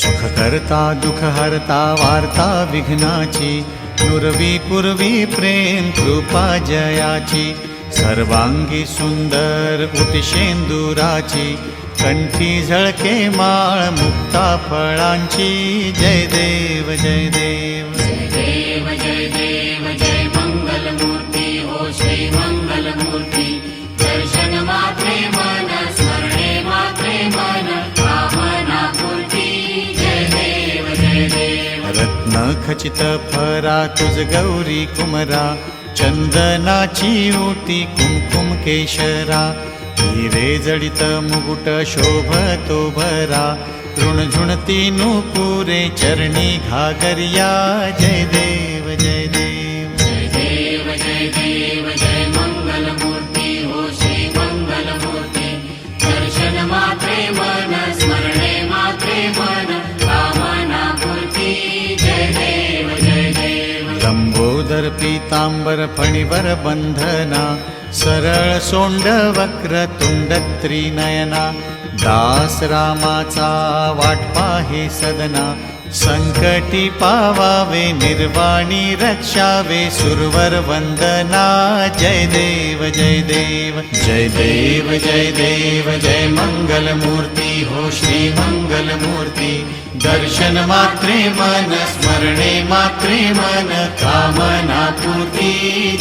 सुख करता दुख हरता वार्ता विघ्नाची, नुरवी पूर्वी प्रेम कृपा जयाची, सर्वांगी सुंदर उतिशेंदुराची, कंठी झळके माळ मुक्ता फळांची. जय देव जय देव जय देव जय देव जय मंगलमूर्ती हो श्री मंगलमूर्ती. दर्शन मात्रे मन स्मरणे मात्रे मन कामना पूर्ती. जय देव जय देव. रत्न खचित फरा तुझ गौरी कुमरा, चंदनाची ओटी कुमकुम केशरा, हिरे जडित मुकुट शोभतो भरा, तृणझुणती नूपुरे चरणी घागरिया. जय देव जय देव जय देव जय देव जय मंगलमूर्ती हो श्री मंगलमूर्ती. दर्शन मात्रे मन स्मरणे मात्रे मन कामना पूर्ती. जय देव जय देव. लंबोदर पीतांबर फणीवर बंधना, सरळ सोंड वक्र तुंड त्रिनयना, दास रामाचा वाट पाहे सदना, संकटी पावावे निर्वाणी रक्षावे सुरवर वंदना. जय देव जय देव जय देव जय देव जय मंगलमूर्ती हो श्री मंगलमूर्ती. दर्शन मात्रे मन स्मरणे मात्रे मन कामना पूर्ती.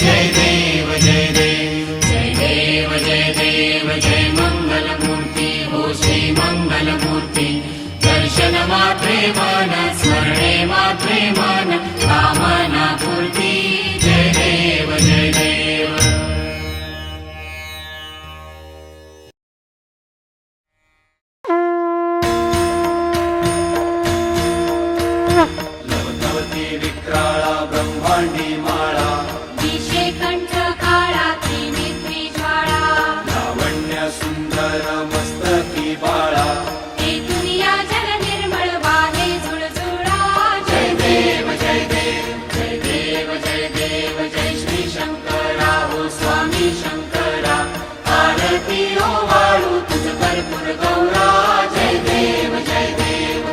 जय देव जय देव जय देव जय देव जय मंगलमूर्ती हो श्री मंगलमूर्ती. दर्शन मात्रे मन स्मरणे मात्रे मन कामना पूर्ती. जय देव जय देव. लवणवती विक्राळा ब्रह्मांडी माळा, दिशे कंठ काळा त्रिनेत्री ज्वाळा, लावण्य सुंदर मस्तकी बाळा, हे दुनिया जल निर्मळ वाहे झुळझुळा. जय देव जय देव जय देव जय देव जय श्री शंकरा हो स्वामी शंकरा. आरती ओ वाळू तुझ कर्पूर गौरा. जय देव जय देव.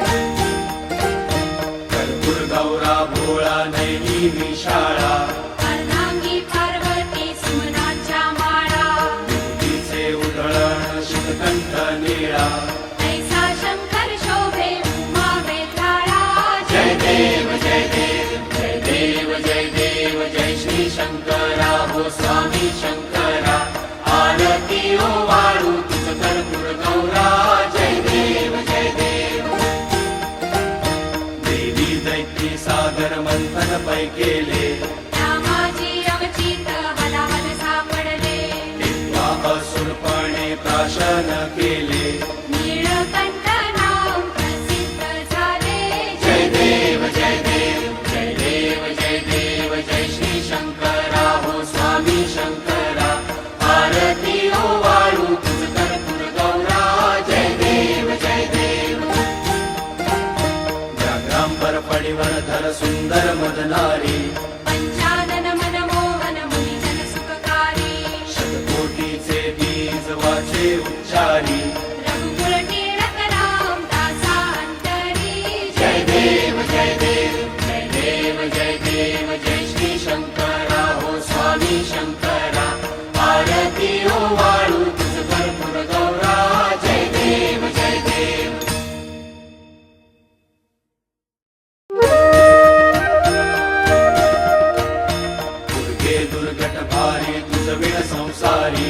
कर्पूर गौरा भोळा नैनी विशाळा, अर्धांगी पार्वती सुमनाच्या माळा, तिचे उधळण शिवकंठ निळा. ऐसा शंकर शोभे उमा वेताळा. जय देव जय देव जय देव जय देव जय श्री शंकरा हो स्वामी शंकरा. आरती ओ वाळू तुझ कर्पूर गौरा. जय देव जय देव. देवी दैत्य सागर मंथन पै केले, त्या माझी अवचित हलाहल सापडले. तेव्हा असुरपणे प्राशन केले. नीळकंठ नाम प्रसिद्ध झाले. जय देव जय देव जय देव जय देव जय श्री शंकरा हो स्वामी शंकरा. आरती ओ वाळू तुझ कर्पूर गौरा. जय देव जय देव. व्याघ्रांबर फणीवर धर सुंदर मदनारी, पंचानन मनमोहन मुनिजन सुखकारी. शतकोटीचे बीज वाचे उच्चारी. रघुकुळ टिळक राम दासा अंतरी. जय देव जय देव जय देव जय देव जय श्री शंकरा हो स्वामी शंकरा. आरती ओ वाळू तुझ कर्पूर गौरा. जय देव जय देव. दुर्गे दुर्गट भारी तुझ विण संसारी.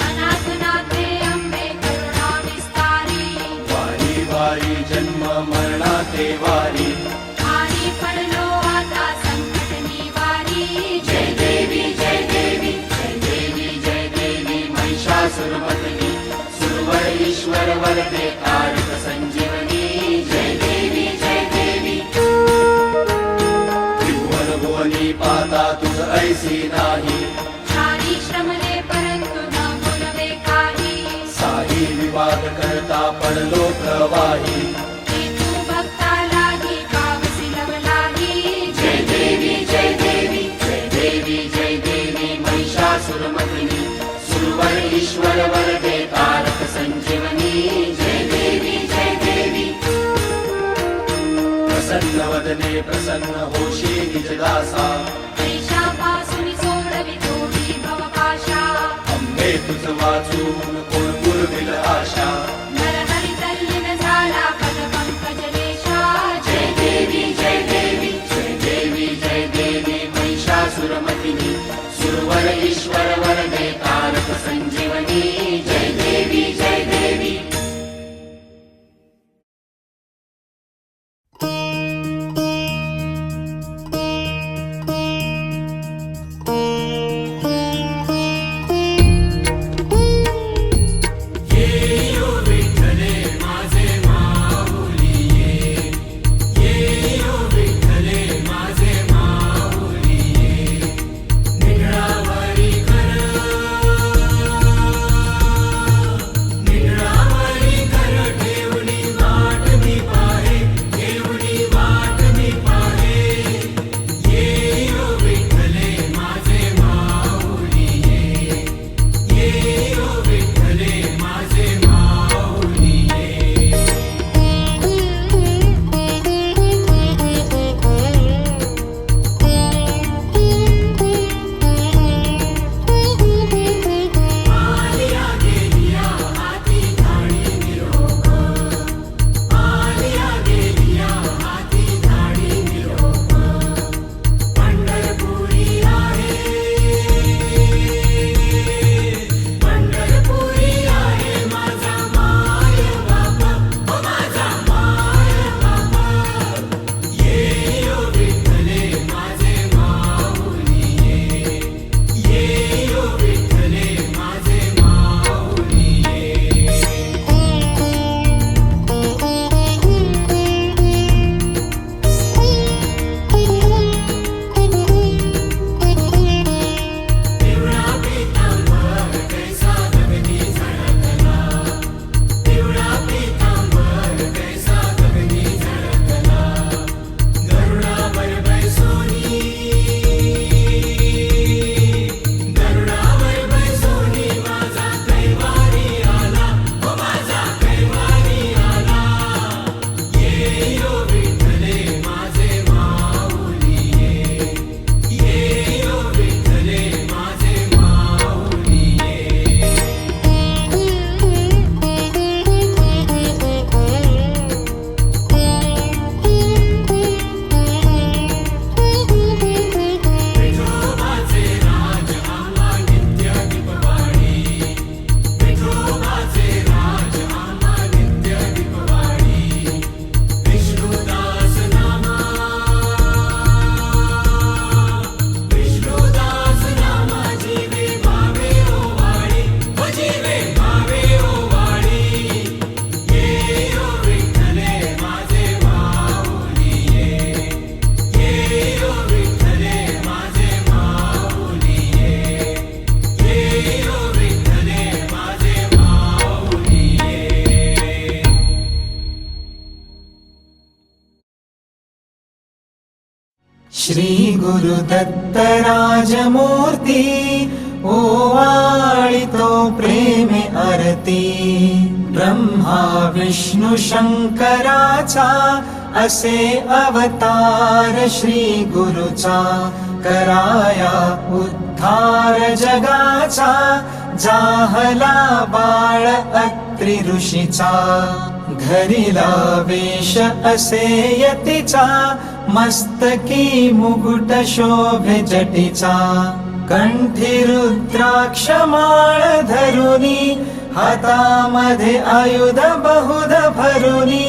अनाथनाथे अंबे करुणा विस्तारी. वारी वारी जन्म मरणाते वारी. भारी पडलो आता संकट निवारी. जय देवी जय देवी जय देवी जय देवी महिषासुरमर्दिनी. सुरवर ईश्वर वरदे तारक संजीवनी. जय देवी जय देवी. त्रिभुवन भुवनी पाता तुझ ऐसी नाही. चारी श्रमले परंतु न बोलवे काही. साही विवाद करता पडलो प्रवाही. हे तू भक्तालाही पावसी लवलाही. जय देवी जय देवी जय देवी जय देवी महिषासुरमर्दिनी. सुरवर ईश्वर वरदे तारक संजीवनी. जय देवी जय देवी. वदने प्रसन्न होशी निजदासा पैशापासून सोडवी तोही भवपाशा अंबे तुझ वाचून कोण पुरविल आशा नरहरी तल्लीन झाला पद पंकज रेषा जय देवी जय देवी जय देवी जय देवी महिषासुरमर्दिनी सुरवर ईश्वर वरदे तारक संजीवनी जय देवी जय देवी श्री गुरुदत्त राजमूर्ती ओवाळितो प्रेमे आरती ब्रह्मा विष्णु शंकराचा असे अवतार श्री गुरुचा कराया उद्धार जगाचा जाहला बाळ अत्रि ऋषीचा घरीला वेश असे यतीचा मस्तकी मुकुट शोभे जटीचा कंठी रुद्राक्ष माळ धरुनी हातामध्ये आयुध बहुध भरुनी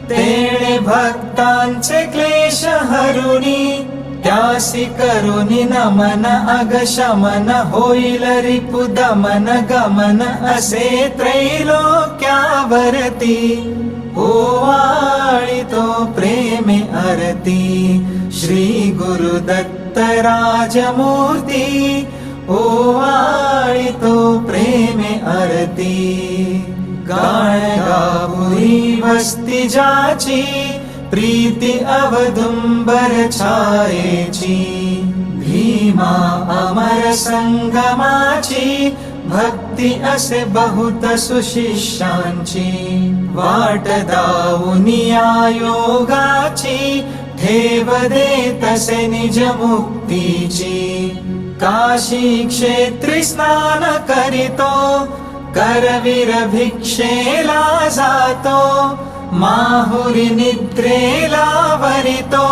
तेणे भक्तांचे क्लेश हरुनी त्यासी करुनी नमन अगशमन होईल रिपु दमन गमन असे त्रैलोक्यावरती ओवाळितो प्रेमे आरती श्री गुरुदत्त राजमूर्ती ओवाळितो प्रेमे आरती गाणगापुरी वस्ती जाची प्रीती अवदुंबर छायेची भीमा अमर संगमाची भक्ती असे बहुत सुशिष्यांची वाट दावुनिया योगाची ठेव दे तसे निज मुक्तीची. काशी क्षेत्री स्नान करीतो, करवीर भिक्षेला जातो. माहुरी निद्रेला वरितो,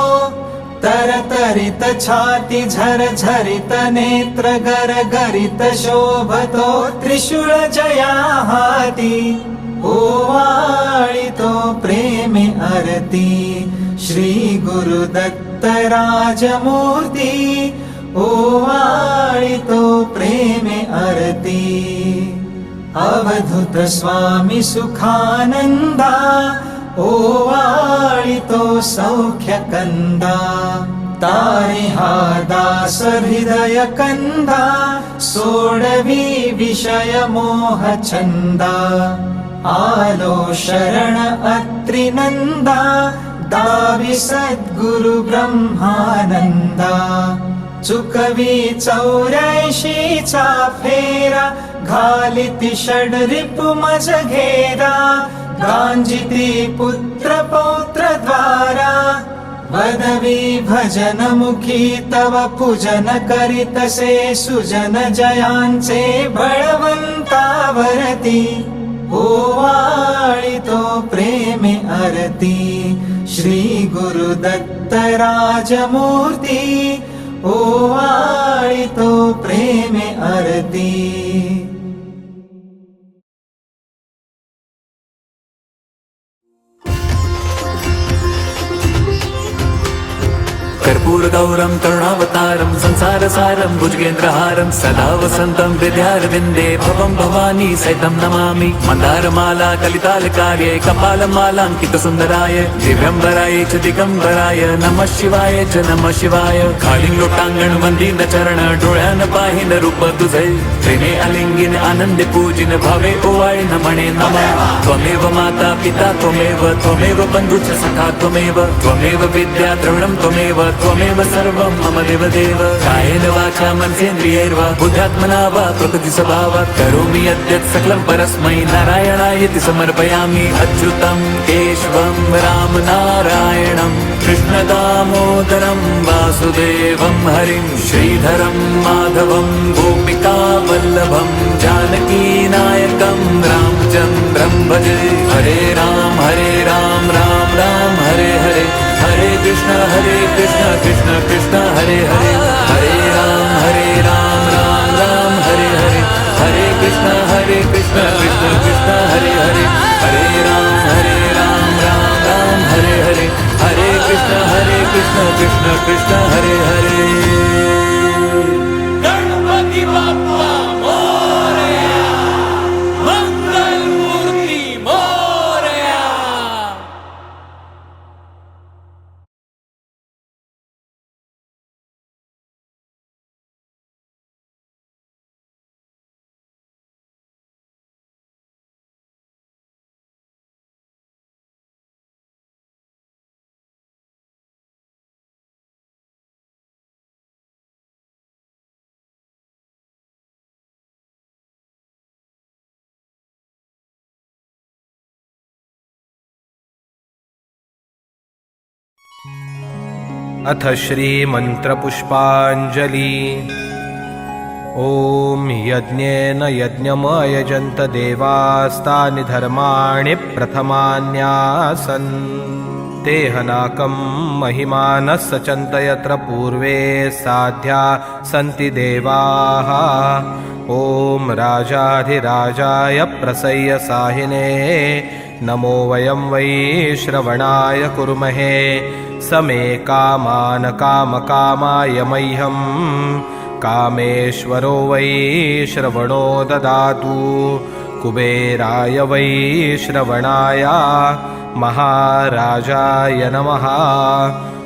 तरतरित छाती झरझरित नेत्र गरगरित शोभतो. त्रिशूळ जया हाती ओवाळितो प्रेमे आरती. श्री गुरुदत्त राजमूर्ती ओवाळितो प्रेमे आरती. अवधूत स्वामी सुखानंदा ओवाळितो सौख्य कंदा. तारी हा दास हृदय कंदा, सोडवी विषय मोह छंदा. आलो शरण अत्रिनंदा, दावी सद्गुरु ब्रह्मानंदा. चुकवी 84चा फेरा, घालिती षड्रिपु मज घेरा. गांजिती पुत्र पौत्र द्वारा, वदवी भजन मुखी तव पूजन करीतसे. सुजन जयांचे बळवंतावरती ओवाळितो प्रेमे आरती. श्री गुरुदत्त राजमूर्ती ओवाळितो प्रेमे आरती. कर्पूरगौरं करुणावतारं संसारसारं भुजगेन्द्रहारं सदा वसन्तं हृदयारविन्दे भवं भवानी सहितं नमामि. मन्दारमाला कलितालकार्ये कपालमालाङ्कितसुन्दराय दिव्यम्बराय च दिगम्बराय नमः शिवाय च नमः शिवाय. खालीं लोटांगण वंदीन चरण डोळ्यान पाहिन रूप तुझे. प्रेमे अलिंगिन आनंदे पूजिन भावे ओवाळिन म्हणे नमः. त्वमेव माता पिता त्वमेव बन्धुश्च सखा त्वमेव विद्या द्रविणं त्वमेव सर्वं मम देवदेव. कायेन वाचा मनसेन्द्रियैर्वा बुद्ध्यात्मना वा प्रकृति स्वभावात् करोमि यद्यत् सकलं परस्मै नारायणायति समर्पयामि. अच्युतं केशवं राम नारायणं कृष्ण दामोदरं वासुदेवं हरिं श्रीधरं माधवं गोपिका वल्लभं जानकी नायकं रामचन्द्रं भजे. हरे राम राम राम हरे हरे. हरे कृष्ण कृष्ण कृष्ण हरे हरे. हरे राम राम हरे हरे. हरे कृष्ण कृष्ण कृष्ण हरे हरे. हरे राम राम हरे हरे. हरे कृष्ण कृष्ण कृष्ण हरे हरे. गणपती बाप्पा मोरया, मंगल मूर्ती मोरया. अथ श्रीमन्त्रपुष्पाञ्जलि. ॐ यज्ञेन यज्ञमयजन्त देवास्तानि धर्माणि प्रथमान्यासन्. तेहनाकं महिमानः सचन्त यत्र पूर्वे साध्या सन्ति देवाः. ॐ राजाधिराजाय प्रसय्य साहिने नमो वयं वै श्रवणाय कुर्महे. समे कामान् कामकामाय मह्यं कामेश्वरो वै श्रवणो ददातु. कुबेराय वै श्रवणाय महाराजाय नमः.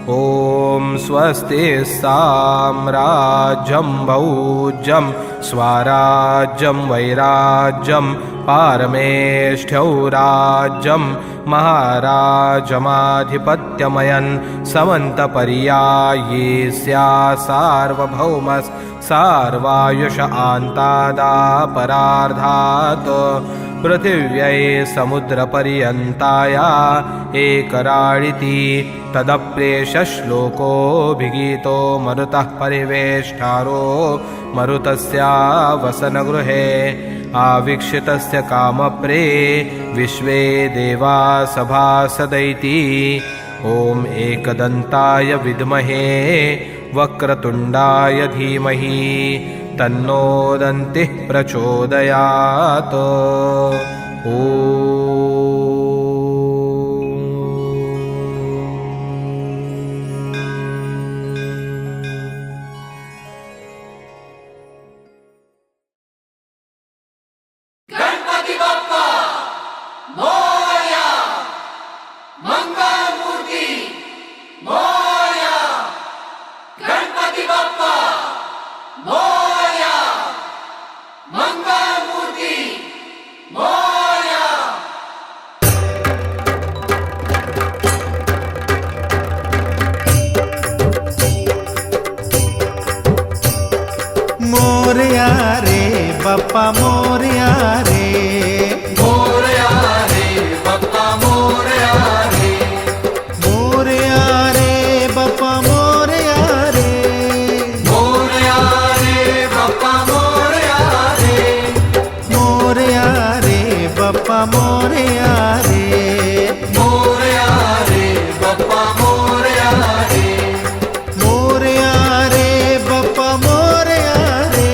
ॐ स्वस्ति साम्राज्यं भौज्यं स्वराज्यं वैराज्यं पारमेष्ठ्यौराज्यं महाराजमाधिपत्यमयन् समन्तपर्यायी स्यात् सार्वभौमः सार्वायुष आन्तादापरार्धात्. पृथिव्यै समुद्रपर्यन्ताया एकराळिति तदप्रेषश्लोको भिगीतो मरुतः परिवेष्टारो मरुतस्या वसनगृहे आवीक्षितस्य कामप्रे विश्वे देवा सभासदैति ॐ एकदन्ताय विद्महे वक्रतुण्डाय धीमहि तन्नो दन्तिः प्रचोदयात् गणपती बाप्पा मोरया, मंगल मूर्ती मोरया, गणपती बाप्पा मोरया, मंगल मूर्ती मोरया. मोरया रे बाप्पा मोरया रे, मोरया रे बाप्पा मोरया रे, मोरया रे बाप्पा मोरया रे, मोरया रे बाप्पा मोरया रे, मोरया रे बाप्पा मोरया रे, मोरया रे बाप्पा मोरया रे, मोरया रे बाप्पा मोरया रे,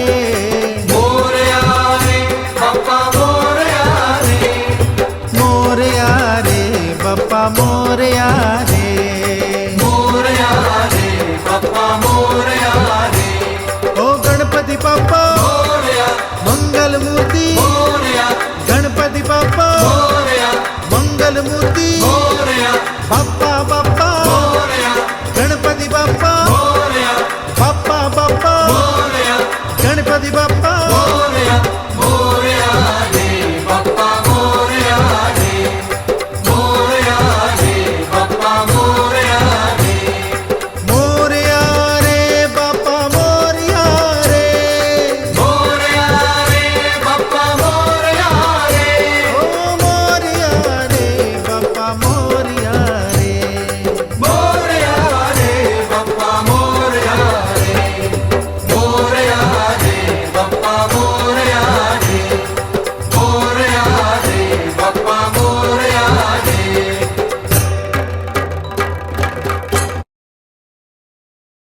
मोरया रे बाप्पा मोरया रे, मोरया रे बाप्पा मोरया रे, मोरया रे बाप्पा मोरया रे. ओ गणपती बाप्पा